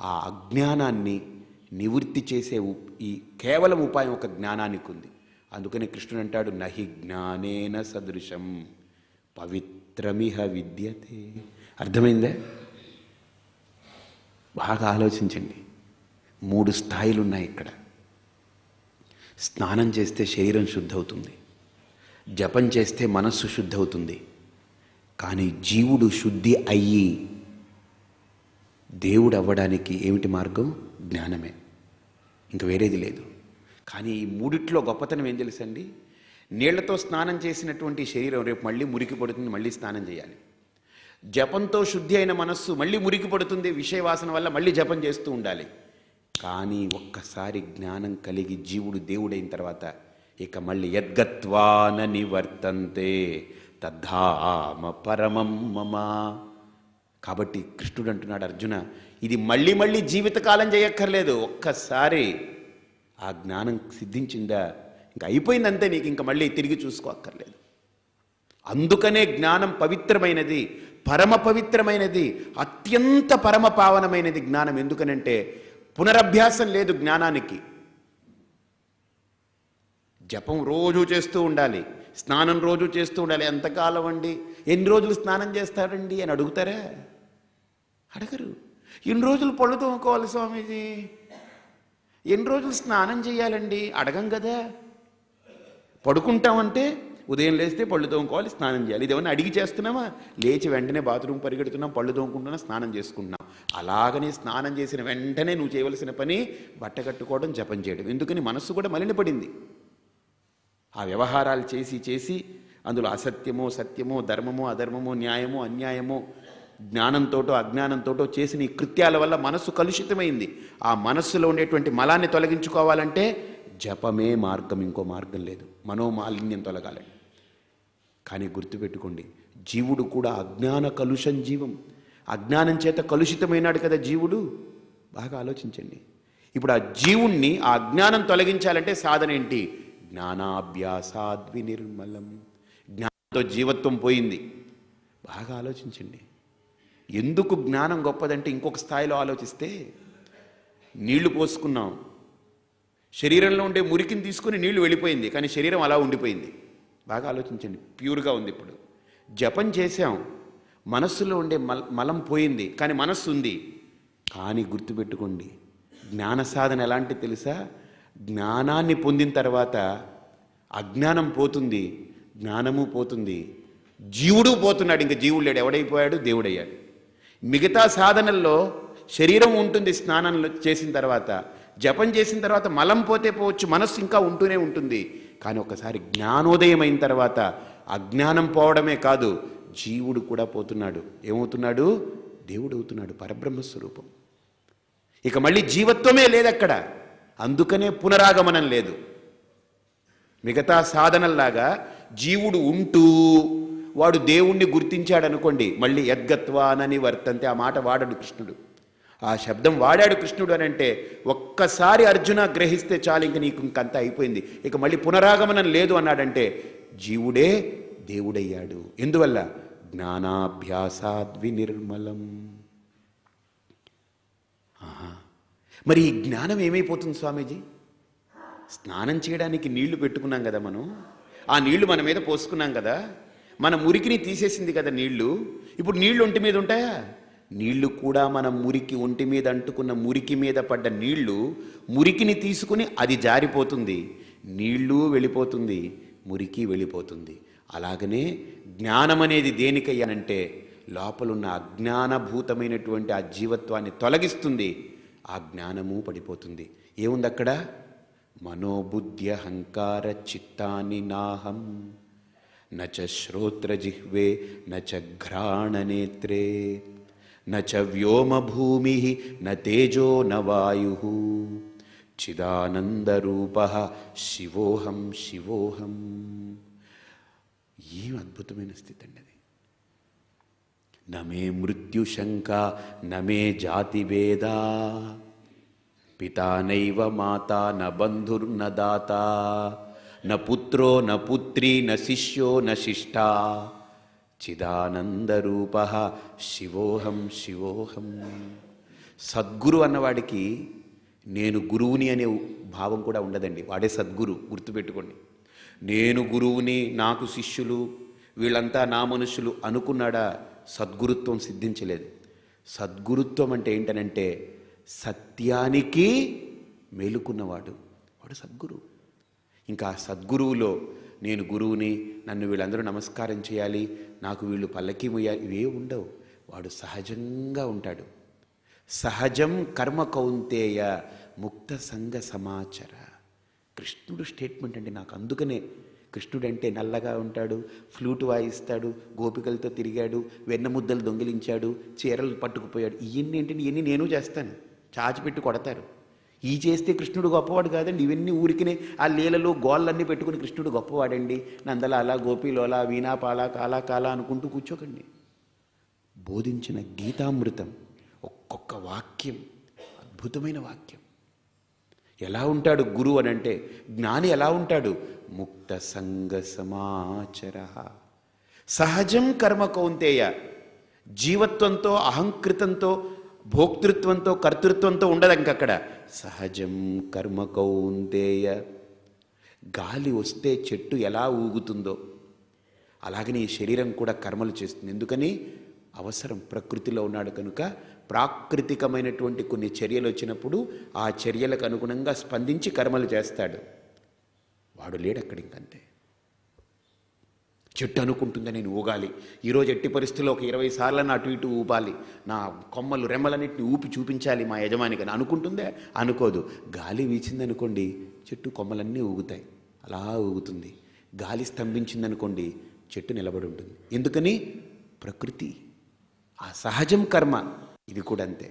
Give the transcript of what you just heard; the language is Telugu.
ఆ అజ్ఞానాన్ని నివృత్తి చేసే ఈ కేవలం ఉపాయం ఒక జ్ఞానానికి ఉంది. అందుకని కృష్ణుడు అంటాడు, నహి జ్ఞానేన సదృశం పవిత్రమిహ విద్యతే. అర్థమైందే? బాగా ఆలోచించండి. 3 స్థాయిలు ఉన్నాయి ఇక్కడ. స్నానం చేస్తే శరీరం శుద్ధవుతుంది, జపం చేస్తే మనస్సు శుద్ధవుతుంది. కానీ జీవుడు శుద్ధి అయ్యి దేవుడు అవ్వడానికి ఏమిటి మార్గం? జ్ఞానమే, ఇంక వేరేది లేదు. కానీ ఈ మూడిట్లో గొప్పతనం ఏం తెలుసండి? నీళ్లతో స్నానం చేసినటువంటి శరీరం రేపు మళ్ళీ మురికి పడుతుంది, మళ్ళీ స్నానం చేయాలి. జపంతో శుద్ధి అయిన మనస్సు మళ్ళీ మురికి పడుతుంది, విషయవాసన వల్ల మళ్ళీ జపం చేస్తూ ఉండాలి. కానీ ఒక్కసారి జ్ఞానం కలిగి జీవుడు దేవుడైన తర్వాత ఇక మళ్ళీ యద్గత్వాన నివర్తంతే తద్ధామ పరమం మమ. కాబట్టి కృష్ణుడు అంటున్నాడు, అర్జున, ఇది మళ్ళీ మళ్ళీ జీవితకాలం చేయక్కర్లేదు. ఒక్కసారి ఆ జ్ఞానం సిద్ధించిందా ఇంకా అయిపోయిందంతే, నీకు ఇంకా మళ్ళీ తిరిగి చూసుకోక్కర్లేదు. అందుకనే జ్ఞానం పవిత్రమైనది, పరమ పవిత్రమైనది, అత్యంత పరమ పావనమైనది జ్ఞానం. ఎందుకనంటే పునరభ్యాసం లేదు జ్ఞానానికి. జపం రోజు చేస్తూ ఉండాలి, స్నానం రోజు చేస్తూ ఉండాలి. ఎంతకాలం అండి? ఎన్ని రోజులు స్నానం చేస్తారండి అని అడుగుతారా? అడగరు. ఎన్ని రోజులు పళ్ళు తోముకోవాలి స్వామీజీ, ఎన్ని రోజులు స్నానం చేయాలండి అడగం కదా. పడుకుంటామంటే ఉదయం లేస్తే పళ్ళు తోముకోవాలి, స్నానం చేయాలి. ఇదేమన్నా అడిగి చేస్తున్నామా? లేచి వెంటనే బాత్రూమ్ పరిగెడుతున్నాం, పళ్ళు తోముకుంటున్నాం, స్నానం చేసుకుంటున్నాం. అలాగనే స్నానం చేసిన వెంటనే నువ్వు చేయవలసిన పని బట్ట కట్టుకోవడం, జపం చేయడం. ఎందుకని మనస్సు కూడా మలినపడింది. ఆ వ్యవహారాలు చేసి చేసి అందులో అసత్యమో సత్యమో, ధర్మమో అధర్మమో, న్యాయమో అన్యాయమో, జ్ఞానంతోటో అజ్ఞానంతోటో చేసిన ఈ కృత్యాల వల్ల మనస్సు కలుషితమైంది. ఆ మనస్సులో ఉండేటువంటి మలాన్ని తొలగించుకోవాలంటే జపమే మార్గం, ఇంకో మార్గం లేదు. మనోమాలిన్యం తొలగాలని. కానీ గుర్తుపెట్టుకోండి, జీవుడు కూడా అజ్ఞాన కలుషం జీవం. అజ్ఞానం చేత కలుషితమైనాడు కదా జీవుడు. బాగా ఆలోచించండి. ఇప్పుడు ఆ జీవుణ్ణి, ఆ అజ్ఞానం తొలగించాలంటే సాధన ఏంటి? జ్ఞానాభ్యాసాద్వి నిర్మలం. జ్ఞానంతో జీవత్వం పోయింది. బాగా ఆలోచించండి. ఎందుకు జ్ఞానం గొప్పదంటే ఇంకొక స్థాయిలో ఆలోచిస్తే, నీళ్లు పోసుకున్నాం, శరీరంలో ఉండే మురికిని తీసుకుని నీళ్లు వెళ్ళిపోయింది, కానీ శరీరం అలా ఉండిపోయింది. బాగా ఆలోచించండి, ప్యూర్గా ఉంది. ఇప్పుడు జపం చేశాం, మనస్సులో ఉండే మలం పోయింది, కానీ మనస్సు ఉంది. కానీ గుర్తుపెట్టుకోండి, జ్ఞాన సాధన ఎలాంటి తెలుసా? జ్ఞానాన్ని పొందిన తర్వాత అజ్ఞానం పోతుంది, జ్ఞానము పోతుంది, జీవుడు పోతున్నాడు. ఇంకా జీవుడు లేడు, ఎవడైపోయాడు? దేవుడయ్యాడు. మిగతా సాధనల్లో శరీరం ఉంటుంది, స్నానం చేసిన తర్వాత, జపం చేసిన తర్వాత మలం పోతే పోవచ్చు, మనస్సు ఇంకా ఉంటూనే ఉంటుంది. కానీ ఒకసారి జ్ఞానోదయం అయిన తర్వాత అజ్ఞానం పోవడమే కాదు, జీవుడు కూడా పోతున్నాడు. ఏమవుతున్నాడు? దేవుడు అవుతున్నాడు, పరబ్రహ్మస్వరూపం. ఇక మళ్ళీ జీవత్వమే లేదక్కడ. అందుకనే పునరాగమనం లేదు. మిగతా సాధనల్లాగా జీవుడు ఉంటూ వాడు దేవుణ్ణి గుర్తించాడు అనుకోండి, మళ్ళీ యద్గత్వానని వర్తంతే. ఆ మాట వాడాడు కృష్ణుడు, ఆ శబ్దం వాడాడు కృష్ణుడు అని అంటే ఒక్కసారి అర్జున గ్రహిస్తే చాలు, ఇంక నీకు ఇంకంతా అయిపోయింది. ఇక మళ్ళీ పునరాగమనం లేదు అన్నాడంటే జీవుడే దేవుడయ్యాడు. ఎందువల్ల? జ్ఞానాభ్యాసాద్వి నిర్మలం. మరి ఈ జ్ఞానం ఏమైపోతుంది స్వామీజీ? స్నానం చేయడానికి నీళ్లు పెట్టుకున్నాం కదా మనం, ఆ నీళ్లు మన మీద పోసుకున్నాం కదా, మన మురికిని తీసేసింది కదా నీళ్లు. ఇప్పుడు నీళ్లు ఒంటి మీద ఉంటాయా? నీళ్లు కూడా మన మురికి, ఒంటి మీద అంటుకున్న మురికి మీద పడ్డ నీళ్లు మురికిని తీసుకుని అది జారిపోతుంది, నీళ్లు వెళ్ళిపోతుంది, మురికి వెళ్ళిపోతుంది. అలాగనే జ్ఞానం అనేది దేనికయ్యానంటే లోపలున్న అజ్ఞానభూతమైనటువంటి ఆ జీవత్వాన్ని తొలగిస్తుంది. ఆ జ్ఞానము పడిపోతుంది. ఏముంది అక్కడ? మనోబుద్ధ్యహంకార చిత్తాని నాహం నచ శ్రోత్రజిహ్వే నచ ఘ్రాణనేత్రే నచ వ్యోమభూమి న తేజో న వాయు చిదానందరూపః శివోహం శివోహం. ఏం అద్భుతమైన స్థితి అండి అది. నమే మృత్యుశంక నమే జాతిభేదా పితా నైవ మాతా న బంధుర్న దాతా న పుత్రో న పుత్రీ న శిష్యో న శిష్టా చిదానందరూపః శివోహం శివోహం. సద్గురు అన్నవాడికి నేను గురువుని అనే భావం కూడా ఉండదండి. వాడే సద్గురు, గుర్తుపెట్టుకోండి. నేను గురువుని, నాకు శిష్యులు, వీళ్ళంతా నా మనుషులు అనుకున్నాడా, సద్గురుత్వం సిద్ధించలేదు. సద్గురుత్వం అంటే ఏంటనంటే సత్యానికి మేలుకున్నవాడు, వాడు సద్గురు. ఇంకా సద్గురువులో నేను గురువుని, నన్ను వీళ్ళందరూ నమస్కారం చేయాలి, నాకు వీళ్ళు పల్లకి మొయ్యాలి, ఇవే ఉండవు. వాడు సహజంగా ఉంటాడు. సహజం కర్మ కౌంతేయ ముక్త సంగ సమాచర. కృష్ణుడు స్టేట్మెంట్ అండి. నాకు అందుకనే కృష్ణుడు అంటే నల్లగా ఉంటాడు, ఫ్లూట్ వాయిస్తాడు, గోపికలతో తిరిగాడు, వెన్న ముద్దలు దొంగిలించాడు, చీరలు పట్టుకుపోయాడు. ఇవన్నీ ఏంటంటే ఇవన్నీ నేను చేస్తాను, చాచిపెట్టి కొడతారు. ఈ చేస్తే కృష్ణుడు గొప్పవాడు కాదండి. ఇవన్నీ ఊరికినే ఆ లీలలో గోళ్ళన్నీ పెట్టుకుని కృష్ణుడు గొప్పవాడండి, నందలాల గోపీలోలా వీణాపాల కాలా కాలా అనుకుంటూ కూర్చోకండి. బోధించిన గీతామృతం ఒక్కొక్క వాక్యం అద్భుతమైన వాక్యం. ఎలా ఉంటాడు గురువు అని అంటే, జ్ఞాని ఎలా ఉంటాడు? ముక్త సంగ సమాచర. సహజం కర్మ కౌంతేయ. జీవత్వంతో, అహంకృతంతో, భోక్తృత్వంతో, కర్తృత్వంతో ఉండదు ఇంకక్కడ. సహజం కర్మ కౌంతేయ. గాలి వస్తే చెట్టు ఎలా ఊగుతుందో అలాగని ఈ శరీరం కూడా కర్మలు చేస్తుంది. ఎందుకని? అవసరం, ప్రకృతిలో ఉన్నాడు కనుక. ప్రాకృతికమైనటువంటి కొన్ని చర్యలు వచ్చినప్పుడు ఆ చర్యలకు అనుగుణంగా స్పందించి కర్మలు చేస్తాడు. వాడు లేడక్కడ ఇంకంతే. చెట్టు అనుకుంటుందా నేను ఊగాలి, ఈరోజు ఎట్టి పరిస్థితుల్లో ఒక 20 సార్లను అటు ఇటు ఊపాలి, నా కొమ్మలు రెమ్మలన్నింటినీ ఊపి చూపించాలి మా యజమానికి అని అనుకుంటుందే? అనుకోదు. గాలి వీచిందనుకోండి, చెట్టు కొమ్మలన్నీ ఊగుతాయి, అలా ఊగుతుంది. గాలి స్తంభించిందనుకోండి, చెట్టు నిలబడి ఉంటుంది. ఎందుకని? ప్రకృతి, ఆ సహజం కర్మ. ఇది కూడా అంతే.